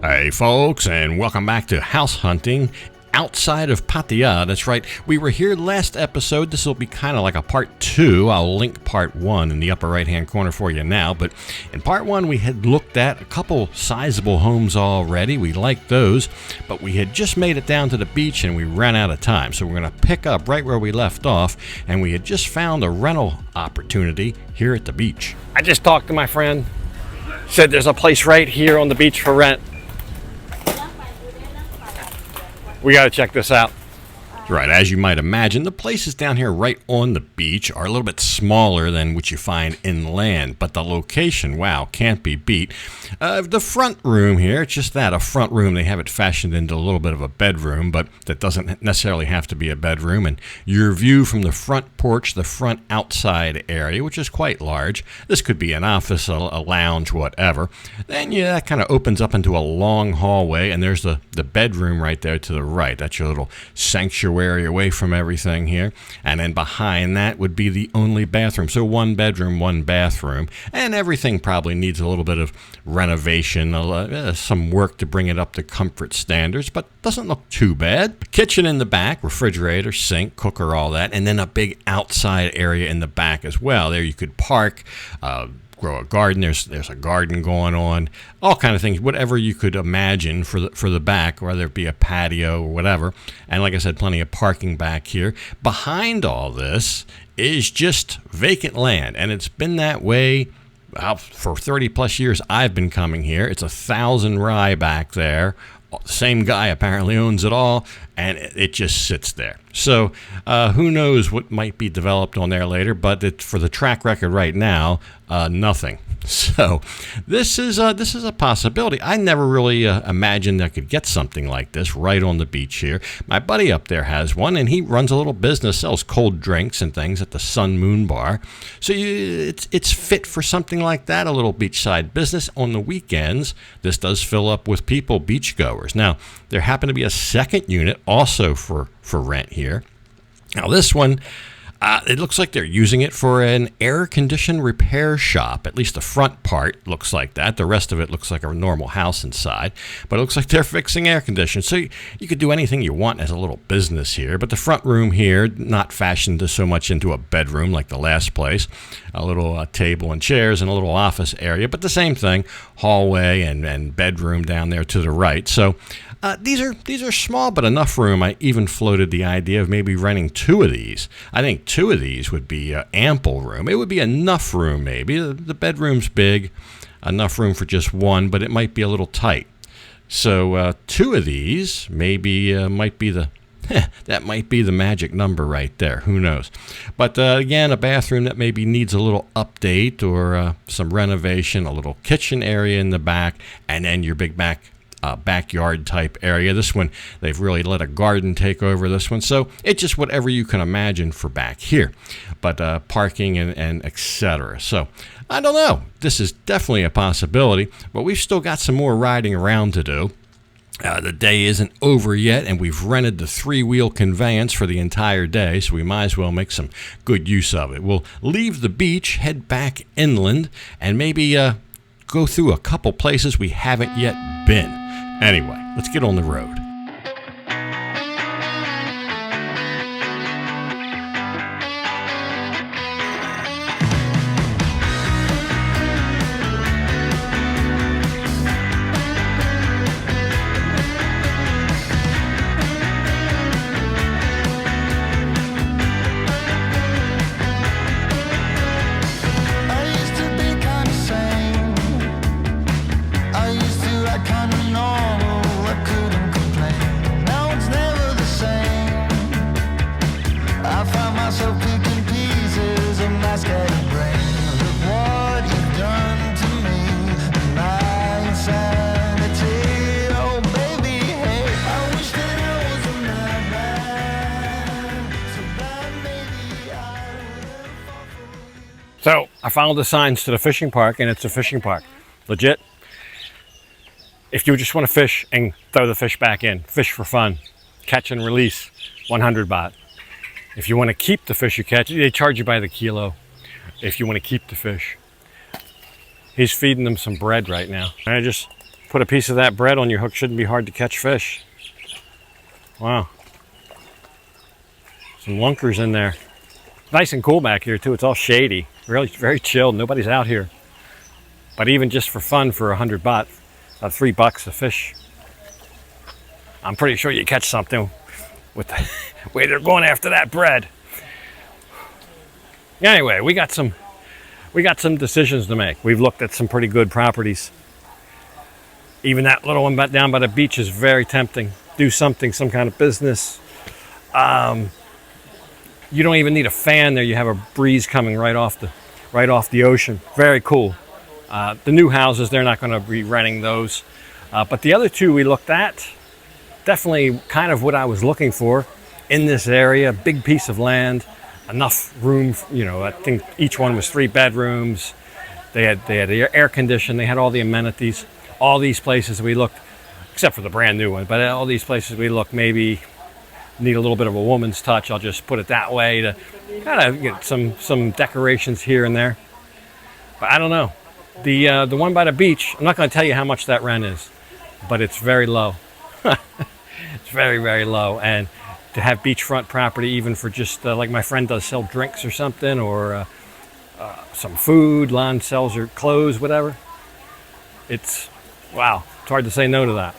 Hey folks, and welcome back to House Hunting outside of Pattaya. That's right, we were here last episode. This will be kind of like a part 2. I'll link part 1 in the upper right hand corner for you now. But in part 1 we had looked at a couple sizable homes already. We liked those, but we had just made it down to the beach and we ran out of time. So we're going to pick up right where we left off, and we had just found a rental opportunity here at the beach. I just talked to my friend, said there's a place right here on the beach for rent. We got to check this out. Right, as you might imagine, the places down here right on the beach are a little bit smaller than what you find inland, but the location, wow, can't be beat. The front room here, it's just that, a front room. They have it fashioned into a little bit of a bedroom, but that doesn't necessarily have to be a bedroom. And your view from the front porch, the front outside area, which is quite large. This could be an office, a lounge, whatever. Then that kind of opens up into a long hallway, and there's the bedroom right there to the right. That's your little sanctuary away from everything here, and then behind that would be the only bathroom. So one bedroom, one bathroom, and everything probably needs a little bit of renovation, some work to bring it up to comfort standards, but doesn't look too bad. Kitchen in the back, refrigerator, sink, cooker, all that, and then a big outside area in the back as well. There you could park, grow a garden. There's a garden going on, all kind of things, whatever you could imagine for the back, whether it be a patio or whatever. And like I said, plenty of parking back here. Behind all this is just vacant land, and it's been that way for 30 plus years. I've been coming here. It's 1,000 rai back there. Same guy apparently owns it all, and it just sits there. So who knows what might be developed on there later, but for the track record right now, nothing. So this is a possibility. I never really imagined I could get something like this right on the beach here. My buddy up there has one, and he runs a little business, sells cold drinks and things at the Sun Moon Bar. So it's fit for something like that, a little beachside business. On the weekends, this does fill up with people, beachgoers. Now, there happened to be a second unit also for rent here. Now, this one, it looks like they're using it for an air-conditioned repair shop. At least the front part looks like that. The rest of it looks like a normal house inside. But it looks like they're fixing air conditioning. So you could do anything you want as a little business here. But the front room here, not fashioned so much into a bedroom like the last place. A little table and chairs and a little office area. But the same thing, hallway and bedroom down there to the right. So these are small, but enough room. I even floated the idea of maybe renting 2 of these. I think 2 of these would be ample room. It would be enough room, maybe. The bedroom's big, enough room for just one, but it might be a little tight. So 2 of these maybe might be that might be the magic number right there. Who knows? But again, a bathroom that maybe needs a little update or some renovation, a little kitchen area in the back, and then your big backyard type area. This one, they've really let a garden take over this one. So it's just whatever you can imagine for back here. But parking and etc. So I don't know. This is definitely a possibility, but we've still got some more riding around to do. The day isn't over yet, and we've rented the 3-wheel conveyance for the entire day, so we might as well make some good use of it. We'll leave the beach, head back inland, and maybe go through a couple places we haven't yet been. Anyway, let's get on the road. So I followed the signs to the fishing park, and it's a fishing park. Legit. If you just want to fish and throw the fish back in, fish for fun, catch and release, 100 baht. If you want to keep the fish you catch, they charge you by the kilo. If you want to keep the fish, He's feeding them some bread right now. And I just put a piece of that bread on your hook. Shouldn't be hard to catch fish. Wow. Some lunkers in there. Nice and cool back here too. It's all shady. Really very chilled. Nobody's out here. But even just for fun, for 100 baht, $3 a fish, I'm pretty sure you catch something with the way they're going after that bread. Anyway, we got some decisions to make. We've looked at some pretty good properties. Even that little one down by the beach is very tempting. Do something, some kind of business. You don't even need a fan there. You have a breeze coming right off the ocean. Very cool. The new houses, they're not going to be renting those. But the other two we looked at, definitely kind of what I was looking for in this area. Big piece of land, enough room. I think each one was 3 bedrooms. They had air conditioning. They had all the amenities. All these places we looked, except for the brand new one, but all these places we looked maybe need a little bit of a woman's touch. I'll just put it that way, to kind of get some decorations here and there. But I don't know. The one by the beach, I'm not going to tell you how much that rent is, but it's very low. It's very, very low. And to have beachfront property, even for just like my friend does, sell drinks or something, or some food, Lon sells her clothes, whatever. Wow, it's hard to say no to that.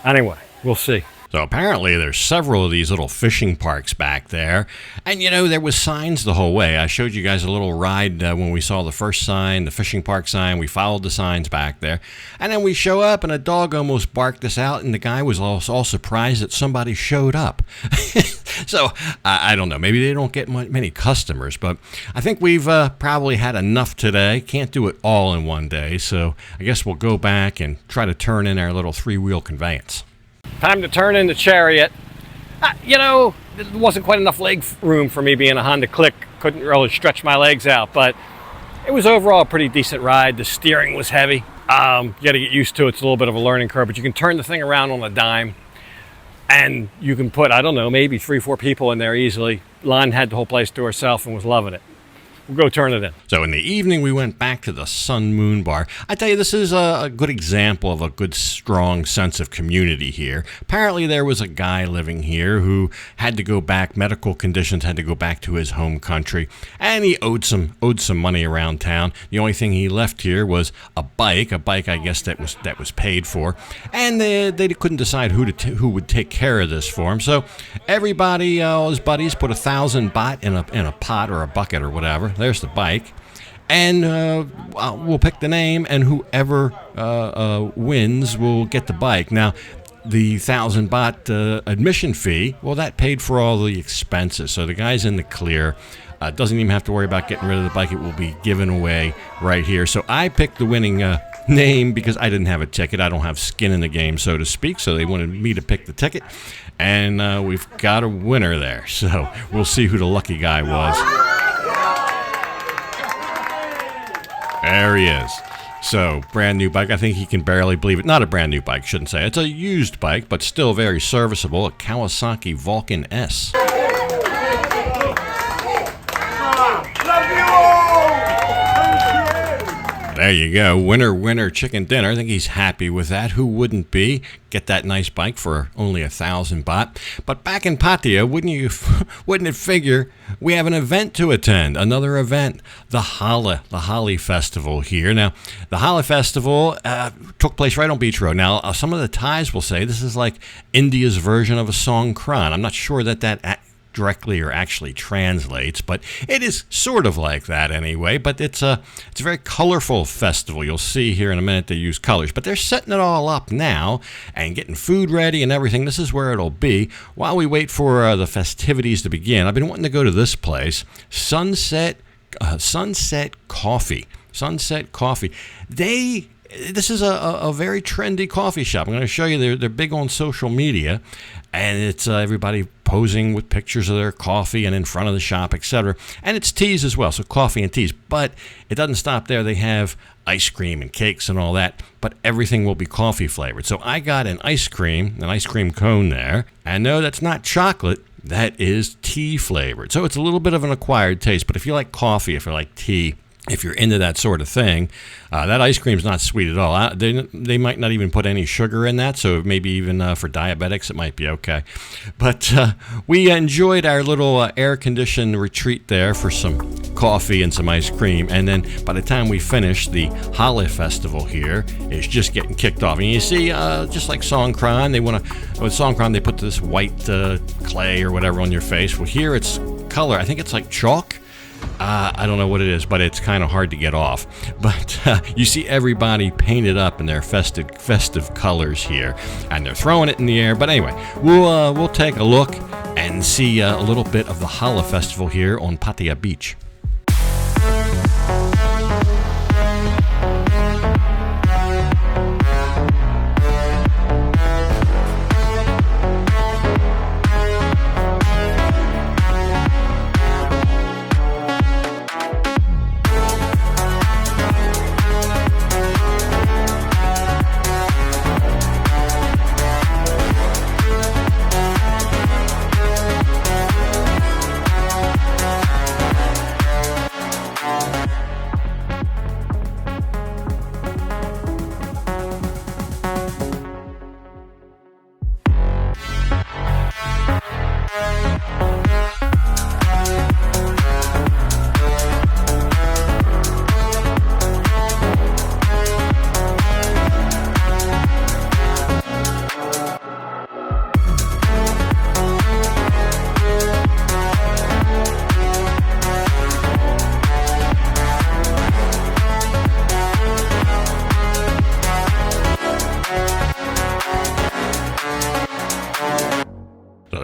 Anyway, we'll see. So apparently there's several of these little fishing parks back there. And there was signs the whole way. I showed you guys a little ride when we saw the first sign, the fishing park sign. We followed the signs back there. And then we show up and a dog almost barked us out. And the guy was all surprised that somebody showed up. So I don't know. Maybe they don't get many customers. But I think we've probably had enough today. Can't do it all in one day. So I guess we'll go back and try to turn in our little 3-wheel conveyance. Time to turn in the Chariot. There wasn't quite enough leg room for me being a Honda Click. Couldn't really stretch my legs out, but it was overall a pretty decent ride. The steering was heavy. You got to get used to it. It's a little bit of a learning curve, but you can turn the thing around on a dime, and you can put, I don't know, maybe 3-4 people in there easily. Lon had the whole place to herself and was loving it. We'll go turn it in. So in the evening, we went back to the Sun Moon Bar. I tell you, this is a good example of a good, strong sense of community here. Apparently, there was a guy living here who had to go back, medical conditions, had to go back to his home country, and he owed some money around town. The only thing he left here was a bike I guess that was paid for, and they couldn't decide who would take care of this for him. So everybody, all his buddies, put 1,000 baht in a pot or a bucket or whatever. There's the bike, and we'll pick the name, and whoever wins will get the bike. Now, the 1,000 baht admission fee, well, that paid for all the expenses, so the guy's in the clear. Doesn't even have to worry about getting rid of the bike. It will be given away right here. So I picked the winning name because I didn't have a ticket. I don't have skin in the game, so to speak, so they wanted me to pick the ticket, and we've got a winner there. So we'll see who the lucky guy was. There he is. So, brand new bike. I think he can barely believe it. Not a brand new bike, shouldn't say. It's a used bike, but still very serviceable. A Kawasaki Vulcan S. There you go. Winner, winner, chicken dinner. I think he's happy with that. Who wouldn't be? Get that nice bike for only 1,000 baht. But back in Pattaya, wouldn't it figure we have an event to attend? Another event, the Holi Festival here. Now, the Holi Festival took place right on Beach Road. Now, some of the Thais will say this is like India's version of a Songkran. I'm not sure that directly or actually translates, but it is sort of like that anyway. But it's a very colorful festival. You'll see here in a minute they use colors, but they're setting it all up now and getting food ready and everything. This is where it'll be while we wait for the festivities to begin. I've been wanting to go to this place, Sunset Coffee. This is a very trendy coffee shop. I'm going to show you. They're big on social media, and it's everybody posing with pictures of their coffee and in front of the shop, etc. And it's teas as well, so coffee and teas. But it doesn't stop there. They have ice cream and cakes and all that, but everything will be coffee flavored. So I got an ice cream cone there, and no, that's not chocolate. That is tea flavored. So it's a little bit of an acquired taste, but if you like coffee, if you like tea, if you're into that sort of thing. That ice cream's not sweet at all. They might not even put any sugar in that, so maybe even for diabetics it might be okay. But we enjoyed our little air-conditioned retreat there for some coffee and some ice cream, and then by the time we finished, the Holi Festival here is just getting kicked off. And you see, just like Songkran, with Songkran they put this white clay or whatever on your face. Well, here it's color. I think it's like chalk. I don't know what it is, but it's kind of hard to get off. But you see everybody painted up in their festive colors here, and they're throwing it in the air. But anyway, we'll take a look and see a little bit of the Holi Festival here on Pattaya Beach.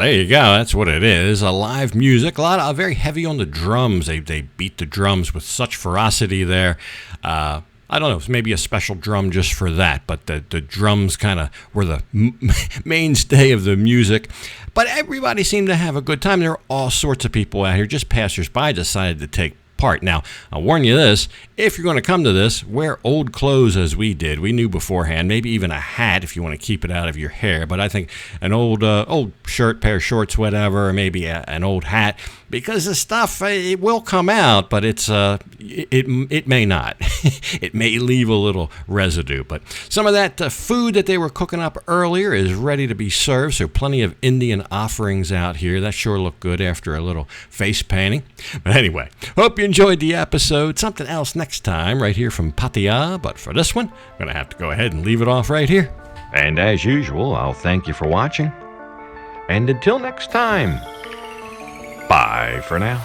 There you go. That's what it is. A live music. A lot of very heavy on the drums. They beat the drums with such ferocity there. I don't know. It's maybe a special drum just for that. But the drums kind of were the mainstay of the music. But everybody seemed to have a good time. There were all sorts of people out here. Just passersby decided to take part. Now, I'll warn you this, if you're going to come to this, wear old clothes as we did. We knew beforehand, maybe even a hat if you want to keep it out of your hair, but I think an old shirt, pair of shorts, whatever, or maybe an old hat, because the stuff, it will come out, but it may not. It may leave a little residue, but some of that food that they were cooking up earlier is ready to be served, so plenty of Indian offerings out here. That sure looked good after a little face painting. But anyway, hope you enjoyed the episode. Something else next time right here from Pattaya, but for this one, I'm going to have to go ahead and leave it off right here. And as usual, I'll thank you for watching. And until next time, bye for now.